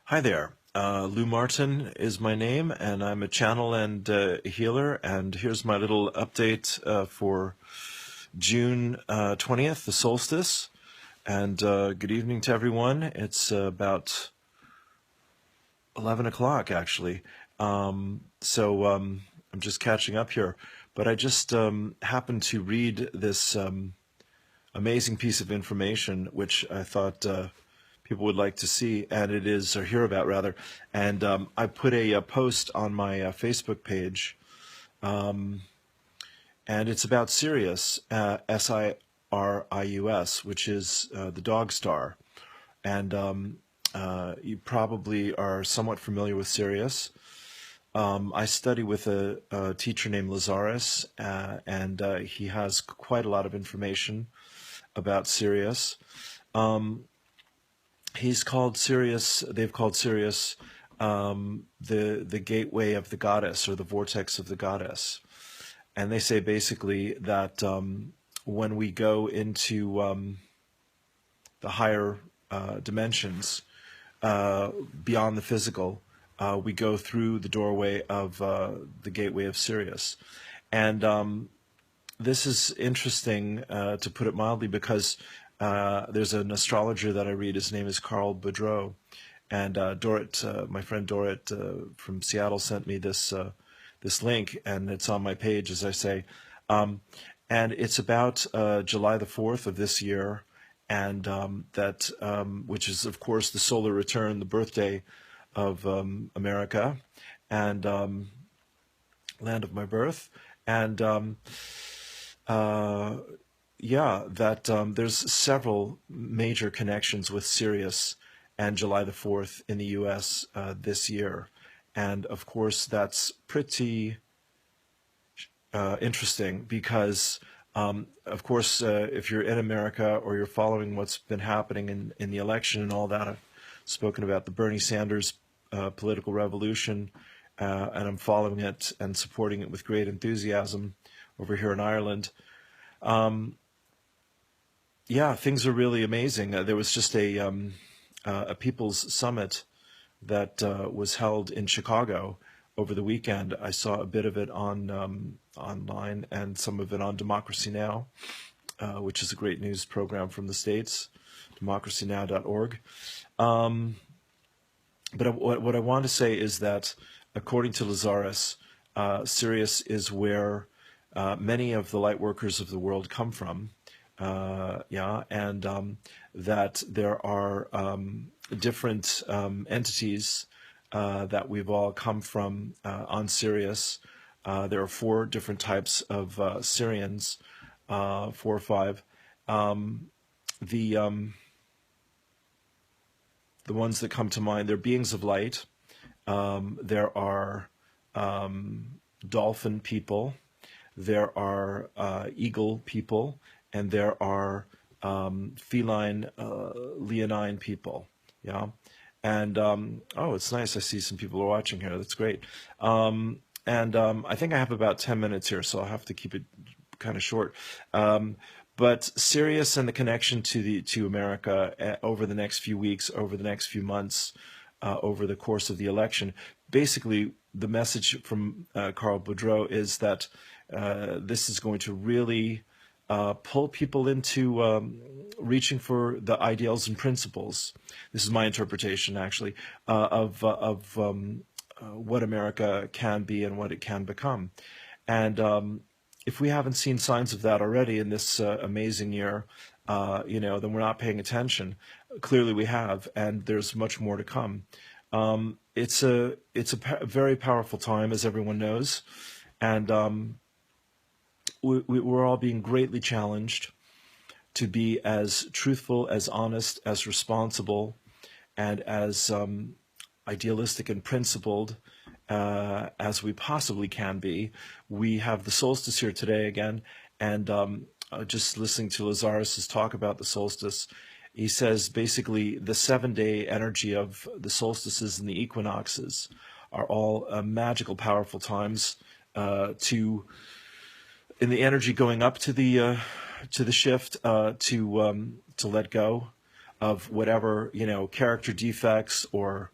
Hi there. Lou Martin is my name, and I'm a channel and healer. And here's my little update for June 20th, the solstice. And good evening to everyone. It's about 11 o'clock, actually. So I'm just catching up here. But I just happened to read this amazing piece of information, which I thought people would like to see, and it is, or hear about rather. And I put a post on my Facebook page, and it's about Sirius, Sirius, which is the dog star. And you probably are somewhat familiar with Sirius. I study with a teacher named Lazarus, and he has quite a lot of information about Sirius. He's called Sirius. They've called Sirius the gateway of the goddess, or the vortex of the goddess. And they say basically that when we go into the higher dimensions beyond the physical, we go through the doorway of the gateway of Sirius. And this is interesting, to put it mildly, because there's an astrologer that I read. His name is Carl Boudreau, and Dorit, my friend Dorit from Seattle, sent me this link, and it's on my page, as I say. And it's about July the 4th of this year, and which is, of course, the solar return, the birthday of America, and land of my birth. And there's several major connections with Sirius and July the 4th in the U.S. This year. And of course, that's pretty interesting because, of course, if you're in America or you're following what's been happening in the election and all that, I've spoken about the Bernie Sanders political revolution, and I'm following it and supporting it with great enthusiasm over here in Ireland. Things are really amazing. There was just a People's Summit that was held in Chicago over the weekend. I saw a bit of it on online and some of it on Democracy Now!, which is a great news program from the States, democracynow.org. But what I want to say is that, according to Lazarus, Sirius is where many of the light workers of the world come from. And that there are different entities that we've all come from on Sirius. There are 4 different types of Syrians, 4 or 5. The ones that come to mind, they're beings of light. There are dolphin people. There are eagle people. And there are feline, leonine people, yeah. And it's nice. I see some people are watching here. That's great. I think I have about 10 minutes here, so I'll have to keep it kind of short. But Sirius and the connection to America over the next few weeks, over the next few months, over the course of the election. Basically, the message from Carl Boudreau is that this is going to really pull people into reaching for the ideals and principles. This is my interpretation, actually, of what America can be and what it can become. And if we haven't seen signs of that already in this amazing year, then we're not paying attention. Clearly, we have, and there's much more to come. It's a very powerful time, as everyone knows, and we're all being greatly challenged to be as truthful, as honest, as responsible, and as idealistic and principled as we possibly can be. We have the solstice here today again, and just listening to Lazarus' talk about the solstice, he says basically the 7-day energy of the solstices and the equinoxes are all magical, powerful times in the energy going up to the shift, to let go of whatever character defects or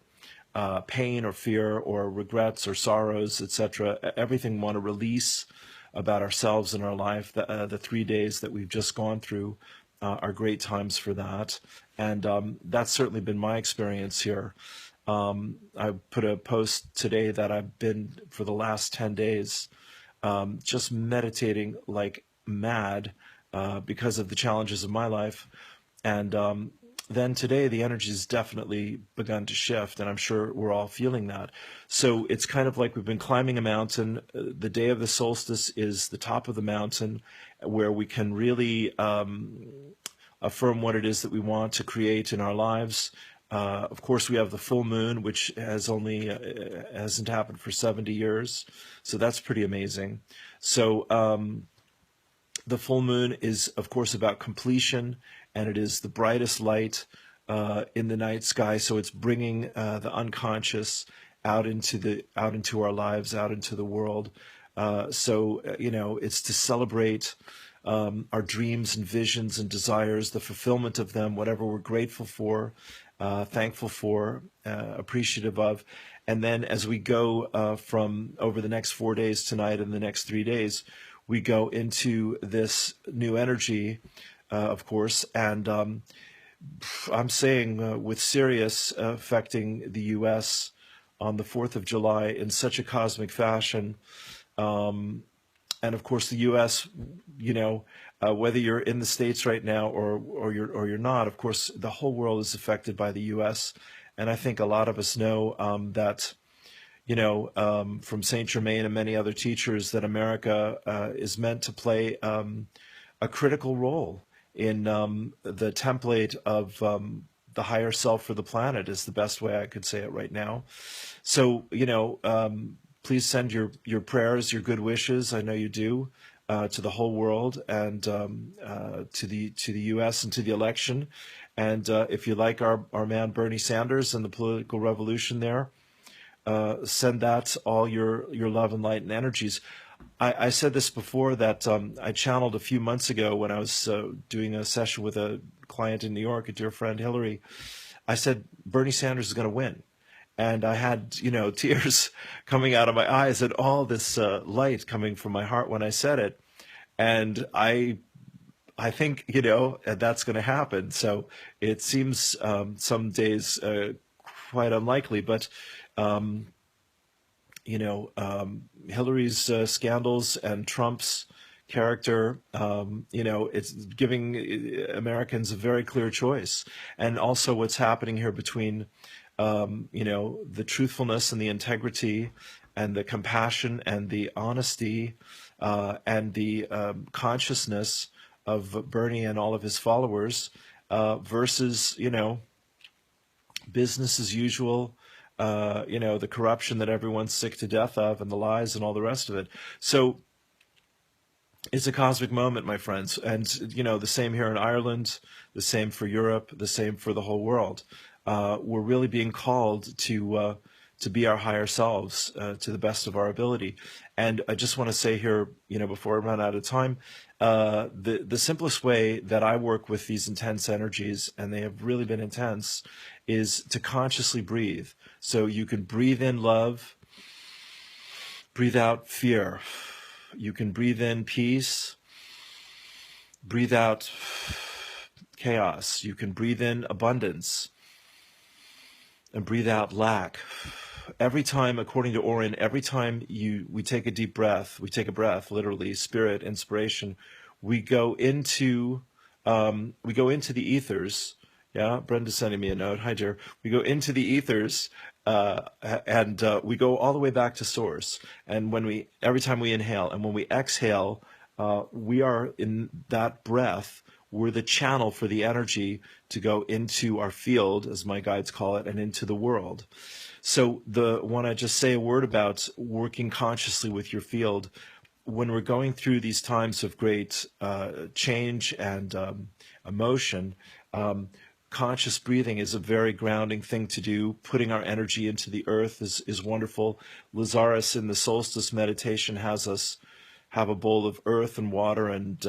pain or fear or regrets or sorrows, etc. Everything we want to release about ourselves and our life. The 3 days that we've just gone through are great times for that. And that's certainly been my experience here. I put a post today that I've been for the last 10 days just meditating like mad because of the challenges of my life. And then today, the energy has definitely begun to shift, and I'm sure we're all feeling that. So it's kind of like we've been climbing a mountain. The day of the solstice is the top of the mountain where we can really affirm what it is that we want to create in our lives. Of course, we have the full moon, which hasn't happened for 70 years. So that's pretty amazing. So the full moon is, of course, about completion, and it is the brightest light in the night sky. So it's bringing the unconscious out into our lives, out into the world. It's to celebrate our dreams and visions and desires, the fulfillment of them, whatever we're grateful for, thankful for, appreciative of. And then as we go from over the next 4 days tonight and the next 3 days, we go into this new energy, of course, and I'm saying with Sirius affecting the U.S. on the 4th of July in such a cosmic fashion, and of course the U.S., whether you're in the States right now or you're not, of course the whole world is affected by the U.S. And I think a lot of us know that. From Saint Germain and many other teachers, that America is meant to play a critical role in the template of the higher self for the planet, is the best way I could say it right now. So, please send your prayers, your good wishes, I know you do, to the whole world, and to the U.S. and to the election. And if you like our man Bernie Sanders and the political revolution there, send that all your love and light and energies. I said this before, that I channeled a few months ago when I was doing a session with a client in New York, a dear friend, Hillary. I said, Bernie Sanders is going to win. And I had, tears coming out of my eyes and all this light coming from my heart when I said it. And I think, that's going to happen. So it seems some days quite unlikely, but Hillary's scandals and Trump's character, it's giving Americans a very clear choice. And also what's happening here between, the truthfulness and the integrity and the compassion and the honesty and the consciousness of Bernie and all of his followers versus, business as usual, the corruption that everyone's sick to death of, and the lies and all the rest of it. So it's a cosmic moment, my friends. And, the same here in Ireland, the same for Europe, the same for the whole world. We're really being called to be our higher selves to the best of our ability. And I just want to say here, before I run out of time, the simplest way that I work with these intense energies, and they have really been intense, is to consciously breathe. So you can breathe in love, breathe out fear. You can breathe in peace, breathe out chaos. You can breathe in abundance and breathe out lack. Every time, according to Orion, every time we take a deep breath, we take a breath, literally, spirit, inspiration, we go into the ethers. Yeah, Brenda's sending me a note. Hi, dear. We go into the ethers, and we go all the way back to source. And every time we inhale, and when we exhale, we are in that breath. We're the channel for the energy to go into our field, as my guides call it, and into the world. So want to just say a word about working consciously with your field. When we're going through these times of great change and emotion, conscious breathing is a very grounding thing to do. Putting our energy into the earth is wonderful. Lazarus in the Solstice meditation has us have a bowl of earth and water and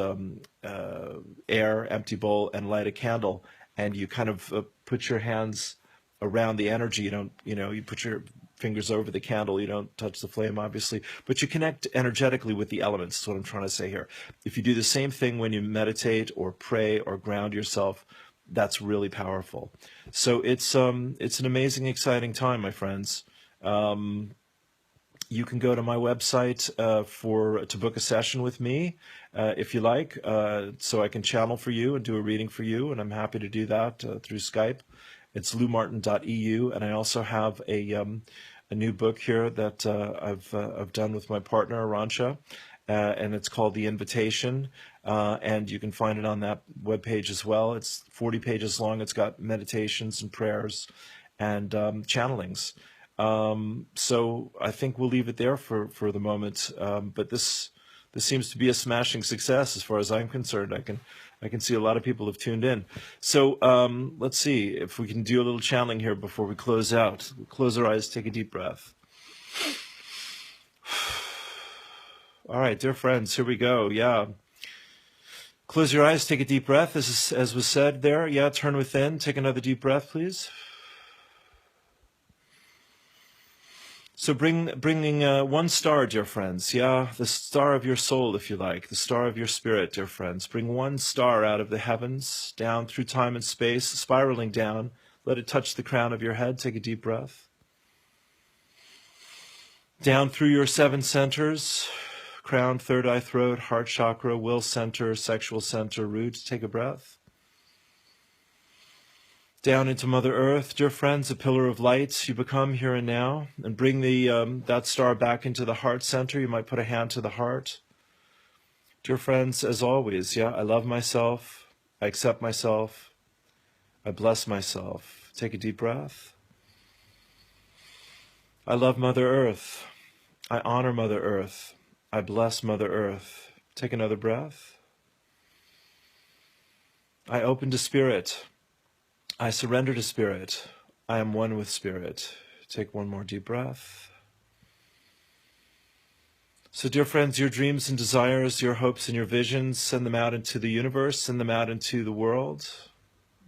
air, empty bowl, and light a candle. And you kind of put your hands around the energy. You don't, you put your fingers over the candle. You don't touch the flame, obviously, but you connect energetically with the elements. That's what I'm trying to say here. If you do the same thing when you meditate or pray or ground yourself, that's really powerful. So it's an amazing, exciting time, my friends. You can go to my website to book a session with me if you like, so I can channel for you and do a reading for you, and I'm happy to do that through Skype. It's loumartin.eu, and I also have a new book here that I've done with my partner Arancha, and it's called The Invitation, and you can find it on that webpage as well. It's 40 pages long. It's got meditations and prayers and channelings. So I think we'll leave it there for the moment. But this seems to be a smashing success as far as I'm concerned. I can see a lot of people have tuned in. So let's see if we can do a little channeling here before we close out. Close our eyes, take a deep breath. All right, dear friends, here we go. Yeah. Close your eyes, take a deep breath. This is, as was said there. Yeah, turn within. Take another deep breath, please. So bringing one star, dear friends, yeah, the star of your soul, if you like, the star of your spirit, dear friends. Bring one star out of the heavens, down through time and space, spiraling down. Let it touch the crown of your head. Take a deep breath. Down through your 7 centers, crown, third eye, throat, heart chakra, will center, sexual center, root. Take a breath. Down into Mother Earth, dear friends, a pillar of light you become here and now, and bring that star back into the heart center. You might put a hand to the heart. Dear friends, as always, yeah, I love myself, I accept myself, I bless myself. Take a deep breath. I love Mother Earth, I honor Mother Earth, I bless Mother Earth. Take another breath. I open to Spirit. I surrender to Spirit. I am one with Spirit. Take one more deep breath. So, dear friends, your dreams and desires, your hopes and your visions, send them out into the universe, send them out into the world,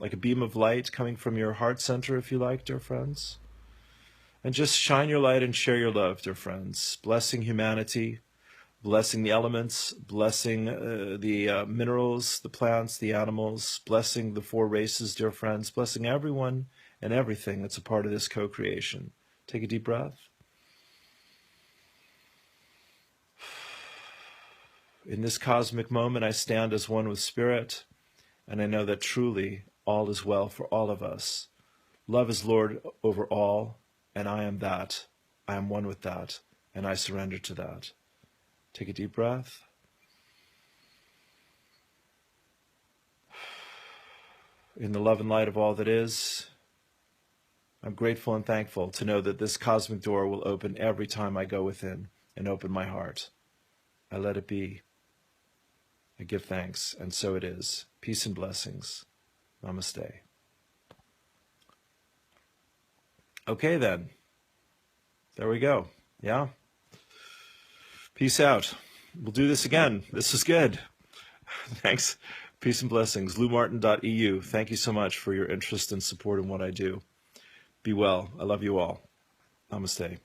like a beam of light coming from your heart center, if you like, dear friends. And just shine your light and share your love, dear friends. Blessing humanity, blessing the elements, blessing the minerals, the plants, the animals, blessing the 4 races, dear friends, blessing everyone and everything that's a part of this co-creation. Take a deep breath. In this cosmic moment, I stand as one with Spirit, and I know that truly all is well for all of us. Love is Lord over all, and I am that. I am one with that, and I surrender to that. Take a deep breath. In the love and light of all that is, I'm grateful and thankful to know that this cosmic door will open every time I go within and open my heart. I let it be. I give thanks, and so it is. Peace and blessings. Namaste. Okay then. There we go. Yeah. Peace out. We'll do this again. This is good. Thanks. Peace and blessings. loumartin.eu. Thank you so much for your interest and support in what I do. Be well. I love you all. Namaste.